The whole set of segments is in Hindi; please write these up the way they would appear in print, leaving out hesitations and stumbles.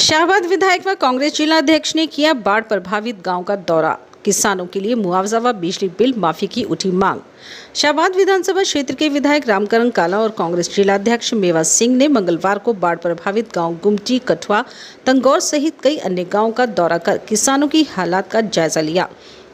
शाहबाद विधायक व कांग्रेस जिलाध्यक्ष ने किया बाढ़ प्रभावित गांव का दौरा। किसानों के लिए मुआवजा व बिजली बिल माफी की उठी मांग। शाहबाद विधानसभा क्षेत्र के विधायक रामकरण काला और कांग्रेस जिलाध्यक्ष मेवा सिंह ने मंगलवार को बाढ़ प्रभावित गांव गुमटी, कठुआ, तंगौर सहित कई अन्य गांवों का दौरा कर किसानों की हालात का जायजा लिया।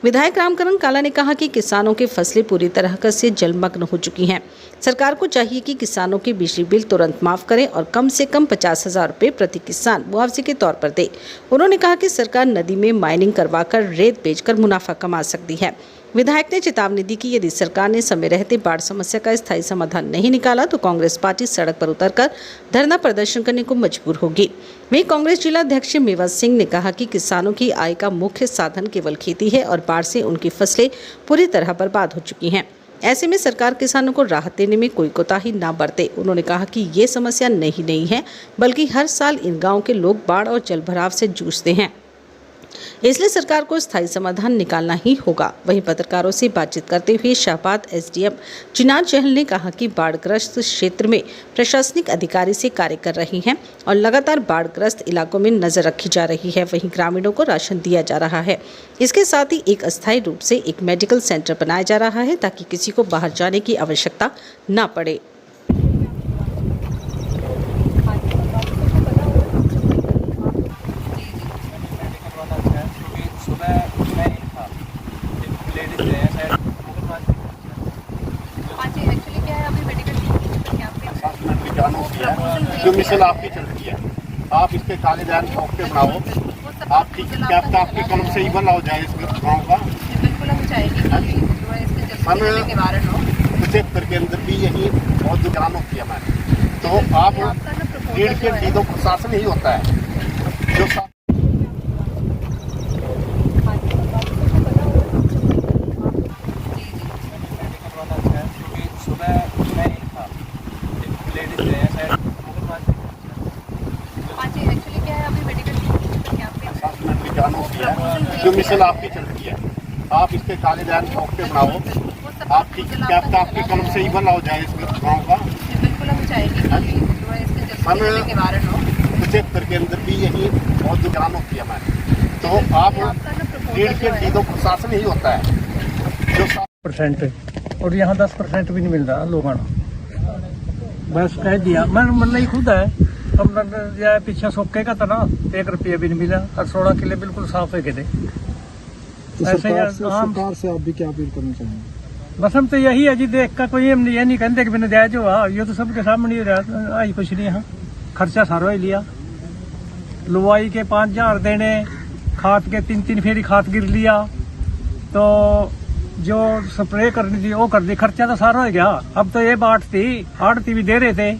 विधायक रामकरण काला ने कहा कि किसानों की फसलें पूरी तरह से जलमग्न हो चुकी हैं। सरकार को चाहिए कि किसानों के बिजली बिल तुरंत माफ करें और कम से कम 50,000 रुपये प्रति किसान मुआवजे के तौर पर दे। उन्होंने कहा कि सरकार नदी में माइनिंग करवाकर रेत बेचकर मुनाफा कमा सकती है। विधायक ने चेतावनी दी कि यदि सरकार ने समय रहते बाढ़ समस्या का स्थायी समाधान नहीं निकाला तो कांग्रेस पार्टी सड़क पर उतरकर धरना प्रदर्शन करने को मजबूर होगी। वहीं कांग्रेस जिलाध्यक्ष मेवा सिंह ने कहा कि किसानों की आय का मुख्य साधन केवल खेती है और बाढ़ से उनकी फसलें पूरी तरह बर्बाद हो चुकी हैं। ऐसे में सरकार किसानों को राहत देने में कोई कोताही ना बरते। उन्होंने कहा कि ये समस्या नई है, बल्कि हर साल इन गाँव के लोग बाढ़ और जलभराव से जूझते हैं, इसलिए सरकार को स्थायी समाधान निकालना ही होगा। वहीं पत्रकारों से बातचीत करते हुए शाहबाद एसडीएम चिनार चहल ने कहा कि बाढ़ग्रस्त क्षेत्र में प्रशासनिक अधिकारी से कार्य कर रही हैं और लगातार बाढ़ग्रस्त इलाकों में नजर रखी जा रही है। वहीं ग्रामीणों को राशन दिया जा रहा है। इसके साथ ही एक अस्थायी रूप से एक मेडिकल सेंटर बनाया जा रहा है ताकि किसी को बाहर जाने की आवश्यकता न पड़े। जो मिशन आपकी चल रही है, आप इसके काले ध्यान शौक पे बनाओ। आपकी क्या आपके कलम से ही बना हो जाए इस गाँव का। बिल्कुल हम चाहेंगे कि सन 75 के अंदर भी यही बहुत दुकानों किया मैंने। तो आप 1.5 घंटे तो प्रशासन ही होता है जो जो मिशन आपकी चल रही है, आप इसके काले ध्यान शौक पे बनाओ। आपकी क्या आपके कलम से ही बना हो जाए इस गाँव का। बिल्कुल हम चाहेंगे कि सन 75 के अंदर भी यही बहुत दुकानों किया मैंने। तो आप 1.5 घंटे तो प्रशासन ही होता है जो 7% और यहाँ 10% भी नहीं मिल रहा लोगों को। बस कह दिया मन ही खुद है। अब पीछे सोके का था ना, 1 रुपया भी नहीं मिला और 16 किले बिल्कुल साफ है थे। तो सरकार से आप भी क्या अपील करना चाहेंगे? बस हम तो यही है जी, देख का कोई ये नहीं कहते कि मैंने जायज हुआ। ये तो सबके सामने आई कुछ नहीं। यहाँ खर्चा सारा ही लिया, लुवाई के 5,000 देने, खाद के 3 फेरी खाद गिर लिया, तो जो स्प्रे करनी थी वो कर दी। खर्चा तो सारा हो गया। अब तो ये बात थी, आड़ती भी दे रहे थे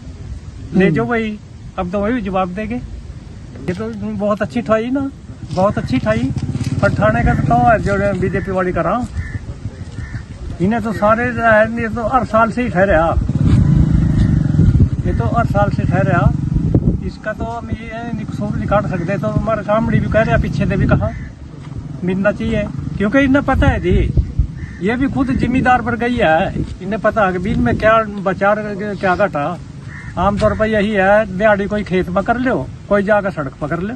ले जो वही, अब तो वही जवाब देंगे। ये तो बहुत अच्छी ठाई ना, बहुत अच्छी ठाई। पर ठाणे का तो है जो बीजेपी वाली करा, इन्हें तो सारे ये तो हर साल से ही ठहरा। ये तो हर साल से ठहरा। इसका तो हम ये नहीं काट सकते। तो हमारे सामने भी कह रहे, पीछे से भी कहा मिलना चाहिए, क्योंकि इन्हें पता है जी, ये भी खुद जिम्मेदार पर गई है। इन्हें पता है कि बीच में क्या बचा क्या घटा। आमतौर पर यही है, दिहाड़ी कोई खेत में कर लो, कोई जाकर सड़क पकड़ लो।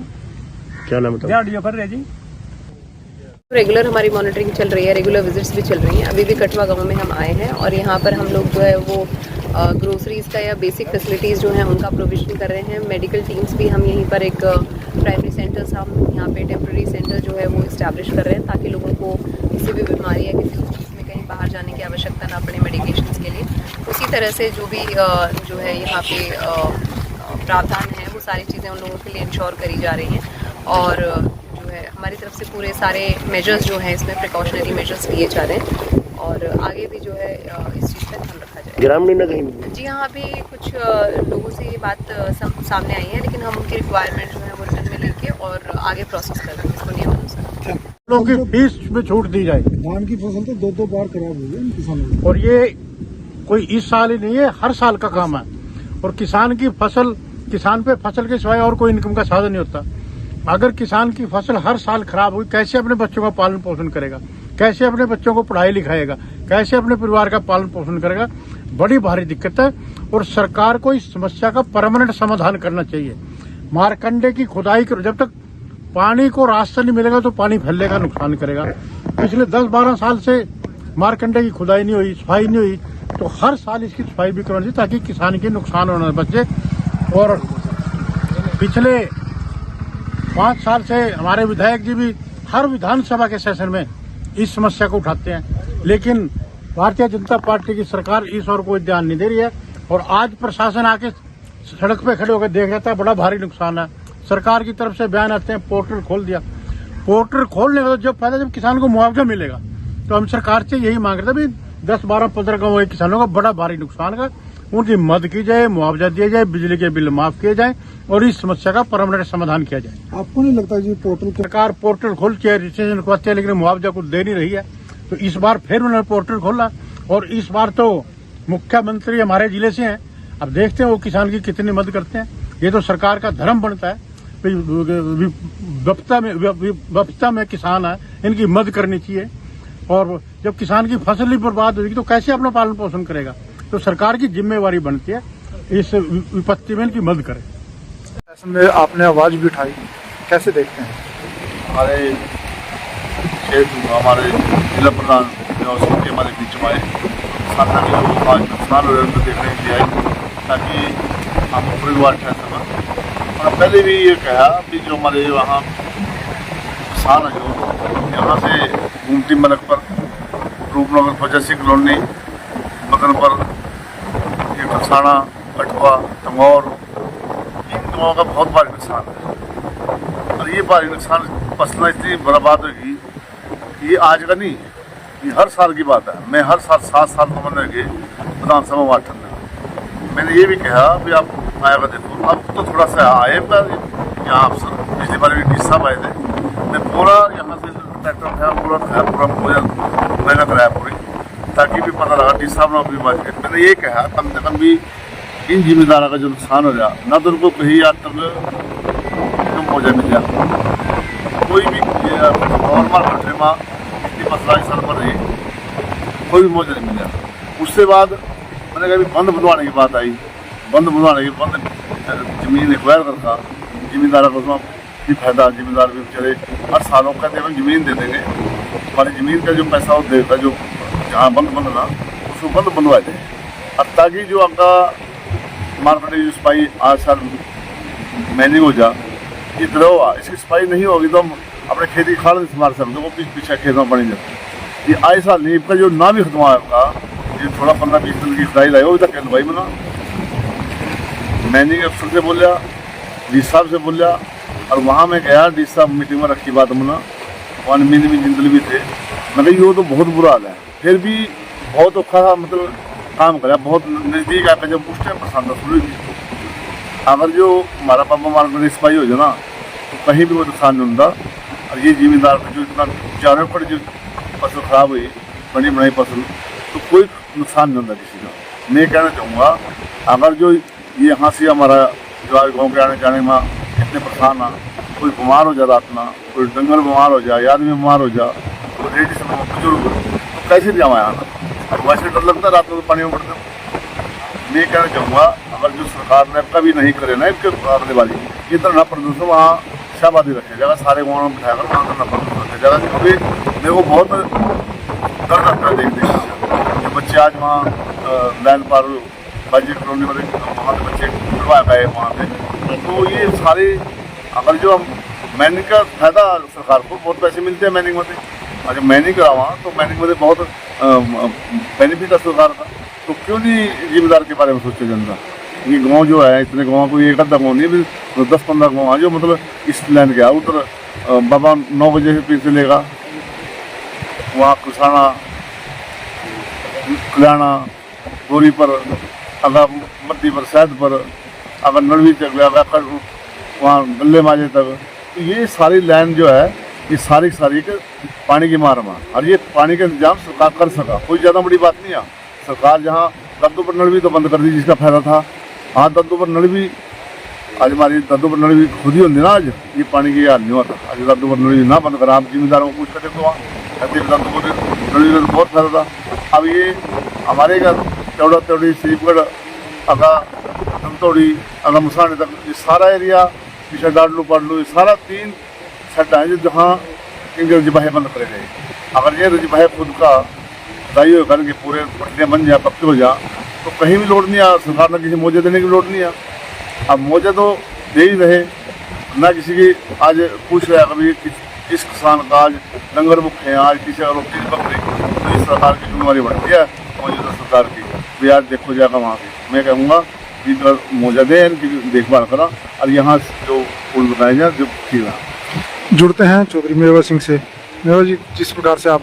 क्या नाम है? दिहाड़ियों कर रहे जी। रेगुलर हमारी मॉनिटरिंग चल रही है, रेगुलर विजिट्स भी चल रही हैं। अभी भी कठुआ गांव में हम आए हैं और यहाँ पर हम लोग जो है वो ग्रोसरीज का या बेसिक फैसिलिटीज़ जो हैं उनका प्रोविजन कर रहे हैं। मेडिकल टीम्स भी हम यहीं पर एक प्राइमरी सेंटर्स हम यहाँ पे टेम्प्रेरी सेंटर जो है वो इस्टेब्लिश कर रहे हैं ताकि लोगों को किसी भी बीमारी या किसी चीज़ में कहीं बाहर जाने की आवश्यकता ना पड़े मेडिकेशंस के लिए। उसी तरह से जो भी जो है यहाँ पे प्रावधान है वो सारी चीज़ें उन लोगों के लिए इंश्योर करी जा रही हैं और जो है हमारी तरफ से पूरे सारे मेजर्स जो हैं इसमें प्रिकॉशनरी मेजर्स लिए जा रहे हैं और आगे भी जो है इस चीज़ पर ध्यान रखा जाए। ग्रामीण ने कहीं जी हाँ, अभी कुछ लोगों से ये बात सामने आई है, लेकिन हम उनकी रिक्वायरमेंट जो है वो रिटर्न में लेके और आगे प्रोसेस कर रहे हैं इसको नियमानुसार। लोगों की फीस में छूट दी जाए। धान की फसल तो 2 बार खराब हुई है किसानों की। और ये कोई इस साल ही नहीं है, हर साल का काम है। और किसान पे फसल के सिवाय और कोई इनकम का साधन नहीं होता। अगर किसान की फसल हर साल खराब हुई, कैसे अपने बच्चों का पालन पोषण करेगा, कैसे अपने बच्चों को पढ़ाई लिखाएगा, कैसे अपने परिवार का पालन पोषण करेगा। बड़ी भारी दिक्कत है और सरकार को इस समस्या का परमानेंट समाधान करना चाहिए। मारकंडे की खुदाई करो, जब तक पानी को रास्ता नहीं मिलेगा तो पानी फैलेगा, नुकसान करेगा। पिछले 10-12 साल से मारकंडे की खुदाई नहीं हुई, सफाई नहीं हुई, तो हर साल इसकी सफाई भी करनी चाहिए ताकि किसान के नुकसान होने से बचे। और पिछले 5 साल से हमारे विधायक जी भी हर विधानसभा के सेशन में इस समस्या को उठाते हैं, लेकिन भारतीय जनता पार्टी की सरकार इस ओर कोई ध्यान नहीं दे रही है। और आज प्रशासन आके सड़क पे खड़े होकर देख जाता है, बड़ा भारी नुकसान है। सरकार की तरफ से बयान आते हैं पोर्टल खोल दिया। पोर्टल खोलने का तो जब फायदा जब किसान को मुआवजा मिलेगा, तो हम सरकार से यही मांग रहे थे भी 10-12-15 गाँव के किसानों का बड़ा भारी नुकसान का उनकी मदद की जाए, मुआवजा दिया जाए, बिजली के बिल माफ किए जाए और इस समस्या का परमानेंट समाधान किया जाए। आपको नहीं लगता जी पोर्टल सरकार पोर्टल खोल के रजिस्ट्रेशन करवाती है, लेकिन मुआवजा कुछ दे नहीं रही है। तो इस बार फिर उन्होंने पोर्टल खोला और इस बार तो मुख्यमंत्री हमारे जिले से हैं। अब देखते हैं वो किसान की कितनी मदद करते हैं। ये तो सरकार का धर्म बनता है, विपदा में किसान है, इनकी मदद करनी चाहिए। और जब किसान की फसल ही बर्बाद होगी तो कैसे अपना पालन पोषण करेगा? तो सरकार की जिम्मेवारी बनती है इस विपत्ति में इनकी मदद करे। ऐसे में आपने आवाज भी उठाई, कैसे देखते हैं? हमारे क्षेत्र हमारे जिला प्रधान के हमारे बीच में आए, साथ में जो आज नुकसान हो रहे हैं उनको देखने के लिए आए, ताकि हम परिवार ठहर सकें। और पहले भी ये कहा कि जो हमारे वहाँ किसान है, जो यहाँ से घूमती मलक पर रूपनगर फौजासी कॉलोनी मगन पर ये खरसाना, कठुआ, तंगौर, इन गाँवों का बहुत भारी नुकसान है। और ये भारी नुकसान फसलें इतनी बर्बाद होगी, ये आज का नहीं, ये हर साल की बात है। मैं हर साल 7 साल को मैंने के विधानसभा में अटन मैंने ये भी कहा भी आप आएगा देखो। अब तो थोड़ा सा आए पर यहाँ अफसर पिछली बार भी डी साहब आए थे, मैं पूरा यहाँ से ट्रैक्टर उठाया, पूरा मेहनत कराया पूरी, ताकि भी पता लगा डी साहब ने अपनी बात की। मैंने ये कहा कम से कम भी इन जिम्मेदारों का जो नुकसान हो गया ना, तो उनको कहीं आज तक मुआवजा मिल गया। कोई भी नॉर्मल घटने में इतनी मसला इस साल पर रही, कोई भी मुआवजा नहीं मिला। उससे बाद मैंने कहा बंद बनवाने की बात आई, बंद जमीन एक्वायर करता जिम्मेदार को उसमें भी फायदा, जिम्मेदार भी बेचारे हर सालों कहते हैं जमीन दे देंगे, हमारी ज़मीन का जो पैसा वो देगा, जो जहाँ बंद बनना उसको बंद बनवा दें। अब ताकि जो आपका मार्केट की सफाई आज साल मैनिंग हो जा, ये द्रव इसकी सफाई नहीं होगी तो हम अपने खेती खाड़ नहीं संभाल सकते, वो पीछे खेतों में पड़ी जाती। ये आए साल नहीं का जो ना भी खत्म आपका, ये थोड़ा 15-20 दिन की खुदाई लाई, वो तक भाई बना मैंने अफसर से बोलिया, डी साहब से बोलिया, और वहाँ मैं गया, डी साहब मीटिंग में रखी बात मना, वहाँ मीन भी जिंदल भी थे। मतलब ये तो बहुत बुरा हाल है, फिर भी बहुत औखा मतलब काम करा, बहुत नज़दीक आकर जब उस टाइम पसंद था शुरू थी। अगर जो हमारा पापा मार्केट सफाई हो जाए ना, तो कहीं भी कोई नुकसान नहीं होता। और ये जिम्मेदार जो इतना चारों पर जो फसल खराब हुई, बनी बनाई फसल, तो कोई नुकसान नहीं होता किसी का। मैं कहना चाहूँगा अगर जो ये यहाँ से हमारा जो आज गाँव के आने जाने में इतने परेशान आ, कोई बीमार हो जाए रात में, कोई डंगर बीमार हो जाए, आदमी बीमार हो जाए, तो लेडीज बुजुर्ग, तो कैसे जावा आना? और वैसे डर लगता है रात में तो पानी में पड़ते। मैं कहना चाहूँगा अगर जो सरकार ने कभी नहीं करे ना इसके आने वाली ये धरना प्रदर्शन वहाँ शाबादी रखे जाएगा, सारे गाँव में बिठाकर वहाँ धरना प्रदर्शन रखा जाएगा। क्योंकि मेरे को बहुत डर लगता है देख जो बच्चे आज वहाँ लाइन पर बाजी कॉलोनी में वहाँ से बच्चे खुलवा गए वहाँ पे, तो ये सारे अगर जो हम मैनिंग का फायदा सरकार को बहुत पैसे मिलते हैं मैनिंग में, और जब मैनिंग करावा तो मैनिंग में बहुत बेनिफिट है सरकार का, तो क्यों नहीं जिम्मेदार के बारे में सोचे जनता? ये गांव जो है इतने गाँव कोई एक आधा गाँव नहीं, 10-15 गाँव है जो मतलब इस लाइन गया उधर बाबा 9 बजे से पैसे लेगा, वहाँ कुसाना कल्याणा गोरी पर, अगर मद्दी पर, शहद पर, अगर नड़वी तक गया वहाँ गले माजे तक, तो ये सारी लाइन जो है ये सारी के पानी की मार में। और ये पानी का इंतजाम सरकार कर सका, कोई ज़्यादा बड़ी बात नहीं है। सरकार जहाँ दद्दू पर नड़वी तो बंद कर दी जिसका फायदा था, हाँ दद्दू पर नड़वी आज हमारी दद्दू पर नड़वी खुद ही होती ना, आज ये पानी की हाल नहीं होता। आज दद्दू पर नड़वी ना बंद करा, आप जिम्मेदारों को पूछ कर देखो वहाँ दद्दू पर नड़वी का तो बहुत फायदा था। अब ये हमारे घर चौड़ी श्रीपगढ़ अगा धमतौड़ी अगा मुसाने तक ये सारा एरिया पीछे डाडलू पाडलू ये सारा 3 सड्डा है जहाँ इनके रजबाहे बंद करे गए। अगर ये रजबाहे खुद का दाई हो करके पूरे पट्टियाँ बन जाए, पक्के हो जा, तो कहीं भी लोड नहीं आ, सरकार ने किसी मुआवजा देने की लोड नहीं आ। अब मुआवजा तो दे ही रहे ना, किसी की आज पूछ रहा है कभी किस किसान का आज लंगर बुक है, आज किसी का रोटी बकरी, तो इस सरकार की जिम्मेवारी बढ़ती है मौजूदा सरकार की। तो यार देखो जाएगा वहाँ की, मैं कहूँगा कि मुआवजा दें, इनकी देखभाल करा और यहाँ जो पुल बनाए जाए जो ठीक है। जुड़ते हैं चौधरी मेवा सिंह से। मेवा जी, जिस प्रकार से आपने